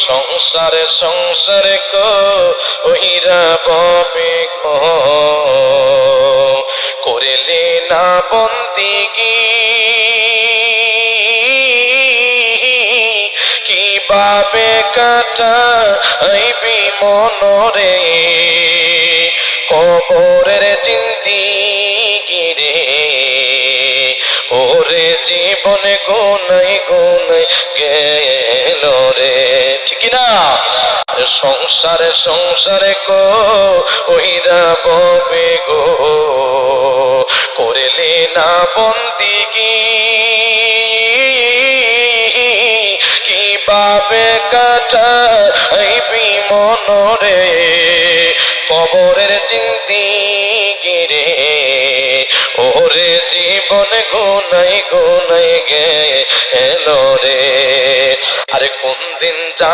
সংসারে সংসারে কইরা ববে গো করিলে না বন্দিগি কিভাবে কাটাইবি মনরে কবরের জিন্দিগি রে ওরে জীবন গুনাই গুনাই গেল রে ঠিক না সংসারে সংসারে কইরা ববে গো করিলে না বন্দিগি কিভাবে কাটাইবি মনরে কবরের জিন্দিগি রে ওরে জীবন গুনাই গুনাই গেল রে আরে কোন দিন যা